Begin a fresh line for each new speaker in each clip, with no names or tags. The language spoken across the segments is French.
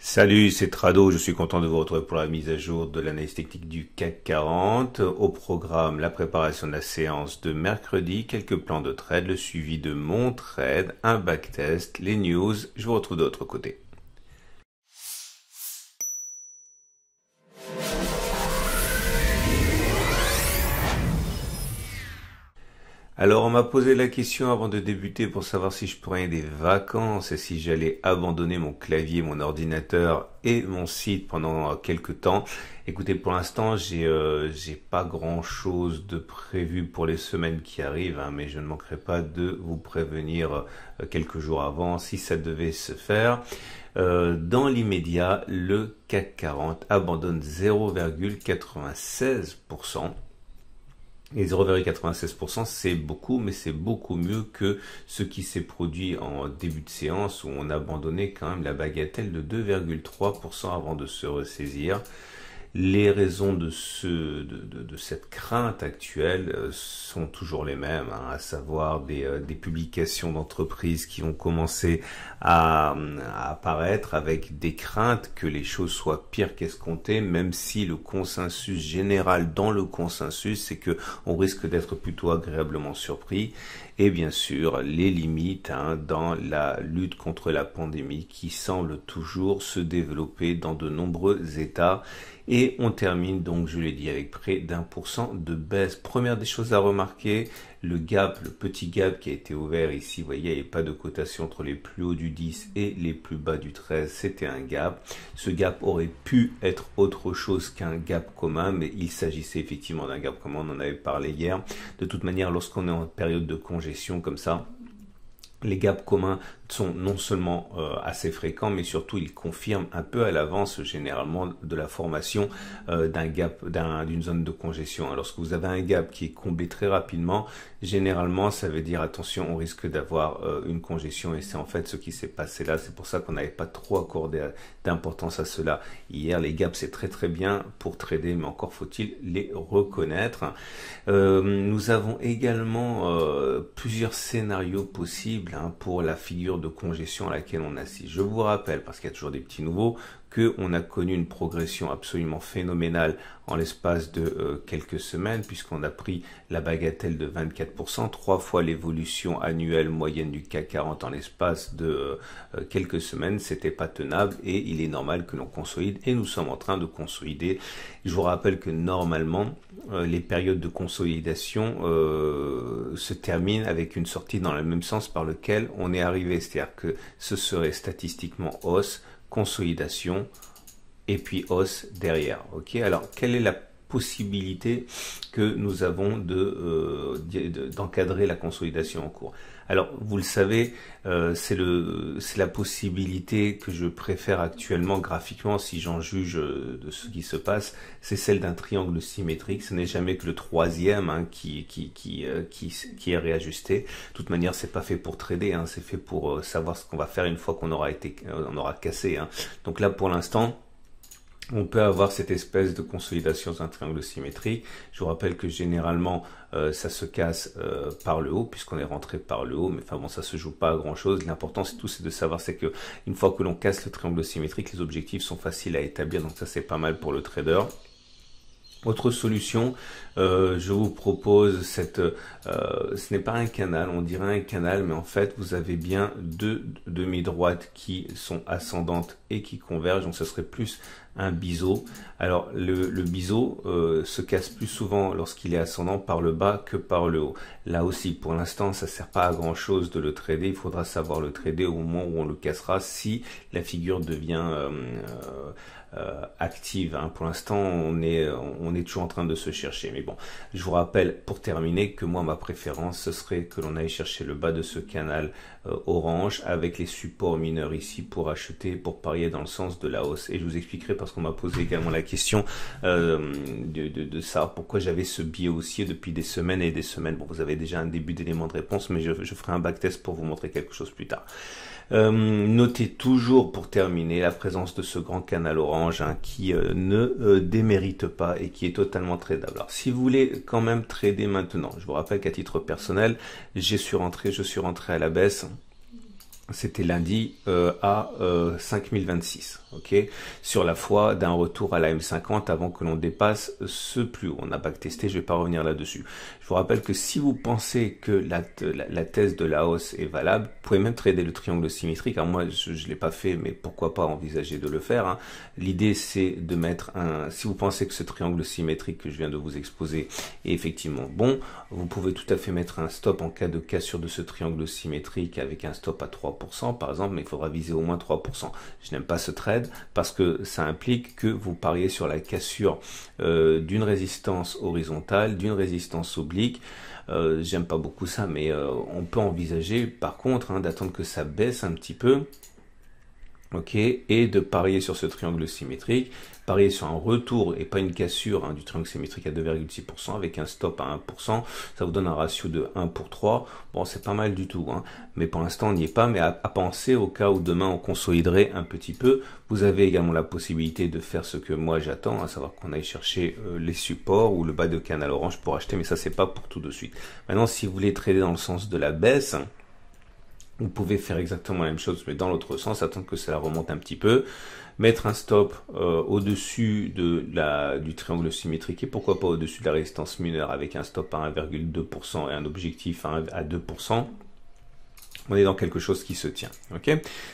Salut, c'est Trado, je suis content de vous retrouver pour la mise à jour de l'analyse technique du CAC 40. Au programme, la préparation de la séance de mercredi, quelques plans de trade, le suivi de mon trade, un backtest, les news, je vous retrouve de l'autre côté. Alors, on m'a posé la question avant de débuter pour savoir si je prenais des vacances et si j'allais abandonner mon clavier, mon ordinateur et mon site pendant quelques temps. Écoutez, pour l'instant, j'ai pas grand-chose de prévu pour les semaines qui arrivent, hein, mais je ne manquerai pas de vous prévenir quelques jours avant si ça devait se faire. Dans l'immédiat, le CAC 40 abandonne 0,96%. Et 0,96%, c'est beaucoup, mais c'est beaucoup mieux que ce qui s'est produit en début de séance où on abandonnait quand même la bagatelle de 2,3% avant de se ressaisir. Les raisons de cette crainte actuelle sont toujours les mêmes, hein, à savoir des publications d'entreprises qui ont commencé à apparaître avec des craintes que les choses soient pires qu'escomptées, même si le consensus général dans le consensus, c'est que on risque d'être plutôt agréablement surpris. Et bien sûr, les limites dans la lutte contre la pandémie qui semble toujours se développer dans de nombreux États. Et on termine donc, je l'ai dit, avec près d'1% de baisse. Première des choses à remarquer, le gap, le petit gap qui a été ouvert ici, vous voyez, il n'y avait pas de cotation entre les plus hauts du 10 et les plus bas du 13, c'était un gap. Ce gap aurait pu être autre chose qu'un gap commun, mais il s'agissait effectivement d'un gap commun, on en avait parlé hier. De toute manière, lorsqu'on est en période de congestion comme ça, les gaps communs sont non seulement assez fréquents, mais surtout ils confirment un peu à l'avance généralement de la formation d'un gap, d'une zone de congestion. Lorsque vous avez un gap qui est comblé très rapidement, généralement ça veut dire attention, on risque d'avoir une congestion, et c'est en fait ce qui s'est passé là. C'est pour ça qu'on n'avait pas trop accordé d'importance à cela. Hier, les gaps c'est très très bien pour trader, mais encore faut-il les reconnaître. Nous avons également plusieurs scénarios possibles pour la figure de congestion à laquelle on assiste. Je vous rappelle, parce qu'il y a toujours des petits nouveaux, qu'on a connu une progression absolument phénoménale en l'espace de quelques semaines, puisqu'on a pris la bagatelle de 24%, 3 fois l'évolution annuelle moyenne du CAC 40 en l'espace de quelques semaines. C'était pas tenable et il est normal que l'on consolide, et nous sommes en train de consolider. Je vous rappelle que normalement, les périodes de consolidation se terminent avec une sortie dans le même sens par lequel on est arrivé, c'est-à-dire que ce serait statistiquement hausse, consolidation et puis hausse derrière. Ok, alors quelle est la possibilité que nous avons d'encadrer la consolidation en cours? Alors vous le savez, c'est la possibilité que je préfère actuellement graphiquement, si j'en juge de ce qui se passe, c'est celle d'un triangle symétrique. Ce n'est jamais que le troisième qui est réajusté. De toute manière, c'est pas fait pour trader, c'est fait pour savoir ce qu'on va faire une fois qu'on aura cassé. Donc là, pour l'instant, on peut avoir cette espèce de consolidation d'un triangle symétrique. Je vous rappelle que généralement, ça se casse par le haut, puisqu'on est rentré par le haut, mais enfin bon, ça se joue pas à grand chose. L'important c'est de savoir, c'est que une fois que l'on casse le triangle symétrique, les objectifs sont faciles à établir, donc ça c'est pas mal pour le trader. Autre solution, je vous propose ce n'est pas un canal, on dirait un canal, mais en fait vous avez bien deux demi-droites qui sont ascendantes et qui convergent, donc ce serait plus un biseau. Alors le biseau se casse plus souvent lorsqu'il est ascendant par le bas que par le haut. Là aussi, pour l'instant, ça sert pas à grand chose de le trader, il faudra savoir le trader au moment où on le cassera, si la figure devient active. Pour l'instant, on est toujours en train de se chercher. Mais bon, je vous rappelle pour terminer que moi, ma préférence, ce serait que l'on aille chercher le bas de ce canal orange avec les supports mineurs ici pour acheter, pour parier dans le sens de la hausse. Et je vous expliquerai, parce qu'on m'a posé également la question de ça, pourquoi j'avais ce biais haussier depuis des semaines et des semaines. Bon, vous avez déjà un début d'élément de réponse, mais je ferai un backtest pour vous montrer quelque chose plus tard. Notez toujours, pour terminer, la présence de ce grand canal orange qui ne démérite pas et qui est totalement tradable. Alors, si vous voulez quand même trader maintenant, je vous rappelle qu'à titre personnel, je suis rentré à la baisse c'était lundi à 5026, ok, sur la foi d'un retour à la M50 avant que l'on dépasse ce plus haut. On a backtesté, je vais pas revenir là-dessus. Je vous rappelle que si vous pensez que la thèse de la hausse est valable, vous pouvez même trader le triangle symétrique. Alors moi, je l'ai pas fait, mais pourquoi pas envisager de le faire, hein. L'idée, c'est de mettre si vous pensez que ce triangle symétrique que je viens de vous exposer est effectivement bon, vous pouvez tout à fait mettre un stop en cas de cassure de ce triangle symétrique avec un stop à 3% par exemple, mais il faudra viser au moins 3%. Je n'aime pas ce trade parce que ça implique que vous pariez sur la cassure d'une résistance horizontale, d'une résistance oblique. J'aime pas beaucoup ça, mais on peut envisager par contre, hein, d'attendre que ça baisse un petit peu, ok, et de parier sur ce triangle symétrique, parier sur un retour et pas une cassure, hein, du triangle symétrique à 2,6% avec un stop à 1%, ça vous donne un ratio de 1 pour 3, bon c'est pas mal du tout, hein, mais pour l'instant on n'y est pas, mais à penser au cas où demain on consoliderait un petit peu. Vous avez également la possibilité de faire ce que moi j'attends, à savoir qu'on aille chercher les supports ou le bas de canal orange pour acheter, mais ça c'est pas pour tout de suite. Maintenant si vous voulez trader dans le sens de la baisse, vous pouvez faire exactement la même chose, mais dans l'autre sens, attendre que cela remonte un petit peu, mettre un stop au-dessus du triangle symétrique et pourquoi pas au-dessus de la résistance mineure avec un stop à 1,2% et un objectif à 2%. On est dans quelque chose qui se tient, ok.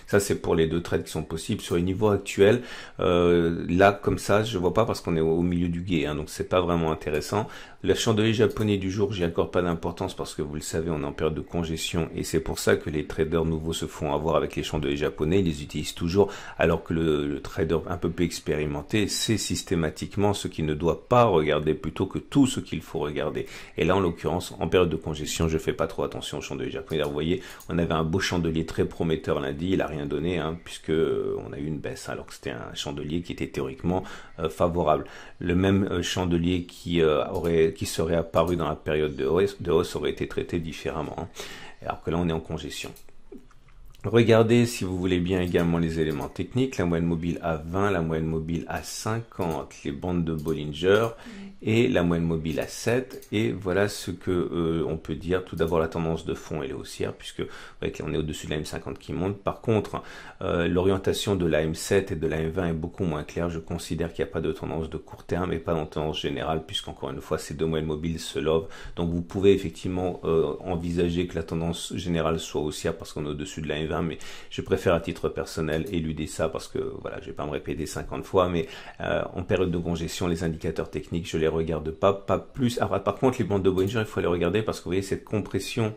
Ça c'est pour les deux trades qui sont possibles sur les niveaux actuels. Là comme ça, je vois pas parce qu'on est au milieu du gué, hein, donc c'est pas vraiment intéressant. Le chandelier japonais du jour, j'y accorde pas d'importance parce que vous le savez, on est en période de congestion et c'est pour ça que les traders nouveaux se font avoir avec les chandeliers japonais. Ils les utilisent toujours, alors que le trader un peu plus expérimenté, c'est systématiquement ce qu'il ne doit pas regarder plutôt que tout ce qu'il faut regarder. Et là, en l'occurrence, en période de congestion, je fais pas trop attention aux chandeliers japonais. Vous voyez, on avait un beau chandelier très prometteur lundi, il a rien donné, hein, puisque on a eu une baisse, alors que c'était un chandelier qui était théoriquement favorable. Le même chandelier qui serait apparu dans la période de hausse aurait été traité différemment, hein, alors que là on est en congestion. Regardez si vous voulez bien également les éléments techniques, la moyenne mobile à 20, la moyenne mobile à 50, les bandes de Bollinger et la moyenne mobile à 7, et voilà ce que on peut dire. Tout d'abord la tendance de fond elle est haussière puisque on est au-dessus de la M50 qui monte. Par contre l'orientation de la M7 et de la M20 est beaucoup moins claire. Je considère qu'il n'y a pas de tendance de court terme et pas de tendance générale puisqu'encore une fois ces deux moyennes mobiles se lovent. Donc vous pouvez effectivement envisager que la tendance générale soit haussière parce qu'on est au-dessus de la M20, mais je préfère à titre personnel éluder ça parce que voilà, je vais pas me répéter 50 fois, mais en période de congestion, les indicateurs techniques, je les regarde pas plus. Alors, par contre, les bandes de Bollinger, il faut les regarder parce que vous voyez cette compression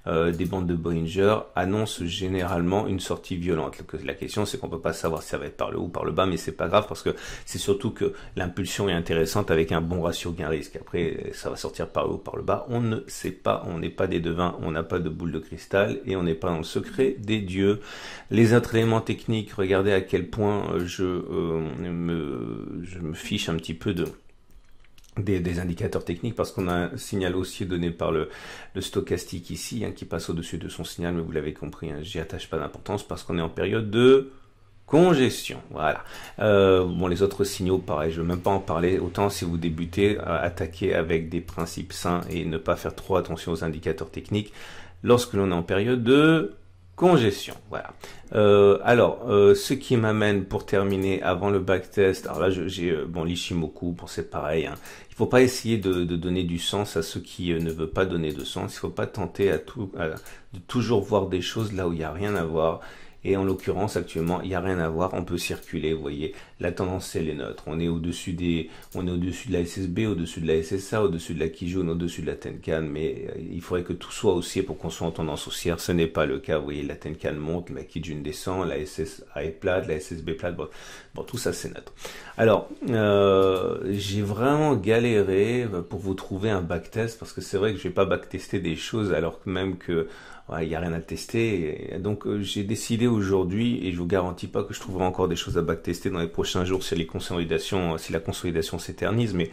des bandes de Bollinger annonce généralement une sortie violente. La question c'est qu'on peut pas savoir si ça va être par le haut ou par le bas, mais c'est pas grave parce que c'est surtout que l'impulsion est intéressante avec un bon ratio gain-risque. Après ça va sortir par le haut ou par le bas, on ne sait pas, on n'est pas des devins, on n'a pas de boule de cristal et on n'est pas dans le secret des dieux. Les autres éléments techniques, regardez à quel point je me fiche un petit peu des indicateurs techniques parce qu'on a un signal haussier donné par le stochastique ici, hein, qui passe au-dessus de son signal, mais vous l'avez compris, hein, j'y attache pas d'importance parce qu'on est en période de congestion. Voilà. Bon, les autres signaux, pareil, je ne veux même pas en parler. Autant si vous débutez, attaquer avec des principes sains et ne pas faire trop attention aux indicateurs techniques lorsque l'on est en période de congestion. Voilà. Ce qui m'amène pour terminer avant le backtest. Alors là, j'ai l'Ishimoku. Bon, c'est pareil, hein. Il faut pas essayer de donner du sens à ce qui ne veut pas donner de sens. Il faut pas tenter de toujours voir des choses là où il n'y a rien à voir. Et en l'occurrence, actuellement, il n'y a rien à voir. On peut circuler, vous voyez. La tendance, elle est neutre. On est au-dessus de la SSB, au-dessus de la SSA, au-dessus de la Kijun, au-dessus de la Tenkan. Mais il faudrait que tout soit haussier pour qu'on soit en tendance haussière. Ce n'est pas le cas. Vous voyez, la Tenkan monte, la Kijun descend, la SSA est plate, la SSB plate. Bon, tout ça, c'est neutre. Alors, j'ai vraiment galéré pour vous trouver un backtest parce que c'est vrai que je vais pas backtester des choses alors que même que il n'y a rien à tester. Donc j'ai décidé aujourd'hui, et je vous garantis pas que je trouverai encore des choses à backtester dans les prochains jours si la consolidation s'éternise, mais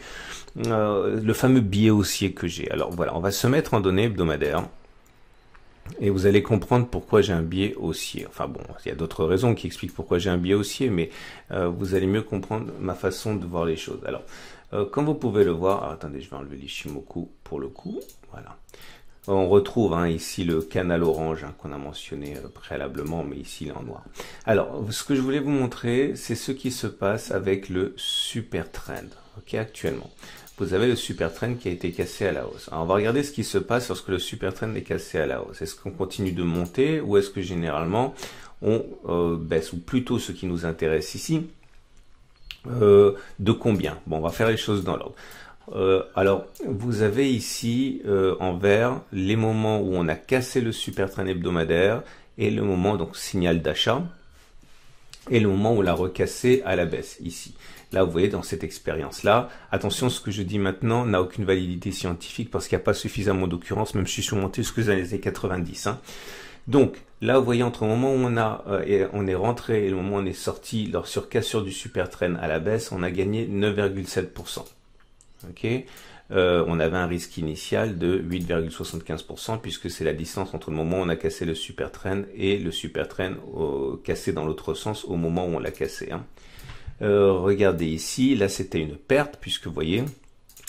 le fameux biais haussier que j'ai. Alors voilà, on va se mettre en données hebdomadaires. Et vous allez comprendre pourquoi j'ai un biais haussier. Enfin bon, il y a d'autres raisons qui expliquent pourquoi j'ai un biais haussier, mais vous allez mieux comprendre ma façon de voir les choses. Alors, comme vous pouvez le voir, attendez, je vais enlever l'Ishimoku pour le coup. Voilà. On retrouve ici le canal orange qu'on a mentionné préalablement, mais ici il est en noir. Alors, ce que je voulais vous montrer, c'est ce qui se passe avec le super trend, actuellement. Vous avez le super trend qui a été cassé à la hausse. Alors, on va regarder ce qui se passe lorsque le super trend est cassé à la hausse. Est-ce qu'on continue de monter ou est-ce que généralement on baisse, ou plutôt ce qui nous intéresse ici, de combien? Bon, on va faire les choses dans l'ordre. Alors, vous avez ici en vert les moments où on a cassé le super trend hebdomadaire et le moment, donc signal d'achat, et le moment où on l'a recassé à la baisse ici. Là, vous voyez, dans cette expérience-là, attention, ce que je dis maintenant n'a aucune validité scientifique parce qu'il n'y a pas suffisamment d'occurrences, même si je suis monté jusqu'aux années 90. Donc, là, vous voyez, entre le moment où on est rentré et le moment où on est sorti, sur cassure du super trend à la baisse, on a gagné 9,7%. On avait un risque initial de 8,75% puisque c'est la distance entre le moment où on a cassé le super trend et le super trend cassé dans l'autre sens au moment où on l'a cassé. Regardez ici, là c'était une perte puisque vous voyez,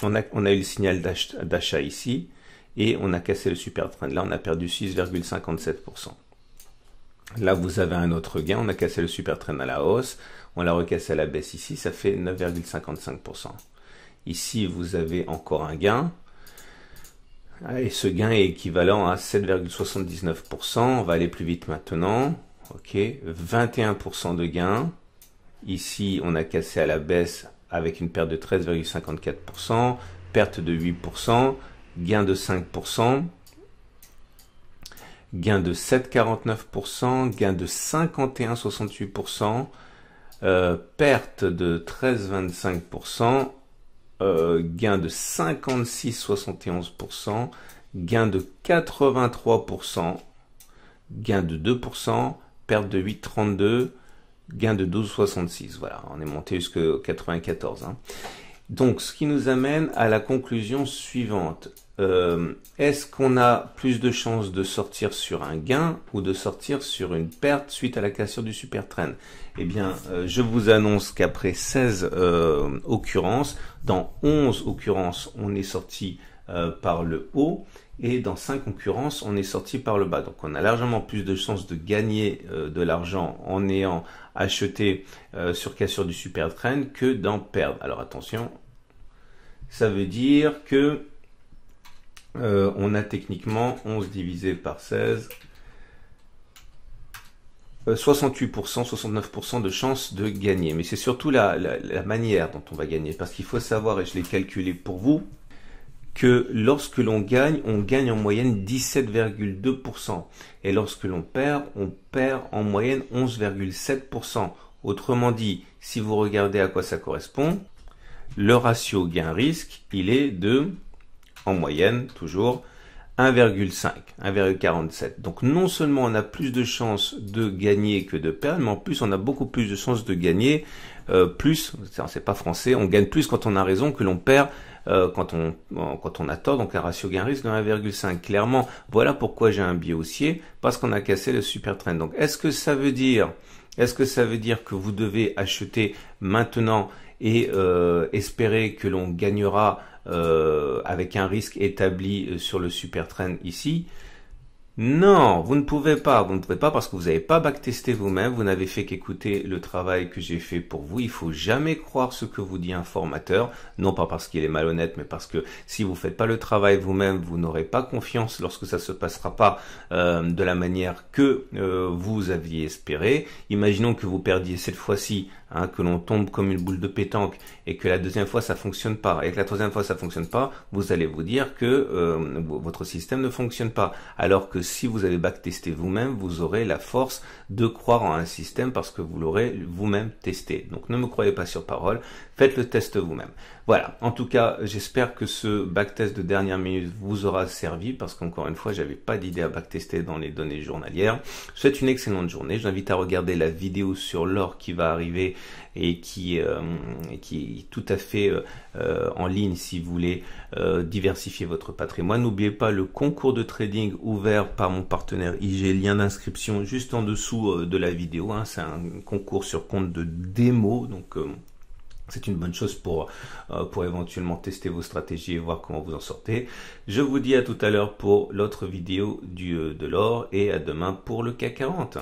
on a eu le signal d'achat ici et on a cassé le super trend. Là on a perdu 6,57%. Là vous avez un autre gain, on a cassé le super trend à la hausse, on l'a recassé à la baisse ici, ça fait 9,55%. Ici, vous avez encore un gain. Et ce gain est équivalent à 7,79%. On va aller plus vite maintenant. 21% de gain. Ici, on a cassé à la baisse avec une perte de 13,54%. Perte de 8%. Gain de 5%. Gain de 7,49%. Gain de 51,68%. Perte de 13,25%. Gain de 56,71%, gain de 83%, gain de 2%, perte de 8,32%, gain de 12,66%. Voilà, on est monté jusqu'à 94. Donc, ce qui nous amène à la conclusion suivante. Est-ce qu'on a plus de chances de sortir sur un gain ou de sortir sur une perte suite à la cassure du super trend? Eh bien, je vous annonce qu'après 16 occurrences, dans 11 occurrences, on est sorti par le haut et dans 5 occurrences, on est sorti par le bas. Donc, on a largement plus de chances de gagner de l'argent en ayant acheté sur cassure du super trend que d'en perdre. Alors, attention, ça veut dire que on a techniquement 11 divisé par 16, 68%, 69% de chances de gagner. Mais c'est surtout la manière dont on va gagner. Parce qu'il faut savoir, et je l'ai calculé pour vous, que lorsque l'on gagne, on gagne en moyenne 17,2%. Et lorsque l'on perd, on perd en moyenne 11,7%. Autrement dit, si vous regardez à quoi ça correspond, le ratio gain-risque, il est de, en moyenne, toujours 1,5, 1,47. Donc non seulement on a plus de chances de gagner que de perdre, mais en plus on a beaucoup plus de chances de gagner plus, c'est pas français, on gagne plus quand on a raison que l'on perd quand on a tort, donc un ratio gain-risque de 1,5. Clairement, voilà pourquoi j'ai un biais haussier, parce qu'on a cassé le super trend. Donc est-ce que ça veut dire que vous devez acheter maintenant et espérer que l'on gagnera avec un risque établi sur le super trend ici? Non, vous ne pouvez pas. Vous ne pouvez pas parce que vous n'avez pas backtesté vous-même. Vous n'avez fait qu'écouter le travail que j'ai fait pour vous. Il faut jamais croire ce que vous dit un formateur. Non pas parce qu'il est malhonnête, mais parce que si vous faites pas le travail vous-même, vous n'aurez pas confiance lorsque ça se passera pas de la manière que vous aviez espéré. Imaginons que vous perdiez cette fois-ci, que l'on tombe comme une boule de pétanque et que la deuxième fois ça fonctionne pas et que la troisième fois ça fonctionne pas, vous allez vous dire que votre système ne fonctionne pas. Alors que si vous avez backtesté vous-même, vous aurez la force de croire en un système parce que vous l'aurez vous-même testé. Donc ne me croyez pas sur parole, faites le test vous-même. Voilà, en tout cas, j'espère que ce backtest de dernière minute vous aura servi parce qu'encore une fois, j'avais pas d'idée à backtester dans les données journalières. Je vous souhaite une excellente journée. Je vous invite à regarder la vidéo sur l'or qui va arriver et qui est tout à fait en ligne si vous voulez diversifier votre patrimoine. N'oubliez pas le concours de trading ouvert par mon partenaire IG, lien d'inscription juste en dessous de la vidéo. C'est un concours sur compte de démo, donc C'est une bonne chose pour éventuellement tester vos stratégies et voir comment vous en sortez. Je vous dis à tout à l'heure pour l'autre vidéo de l'or et à demain pour le CAC 40.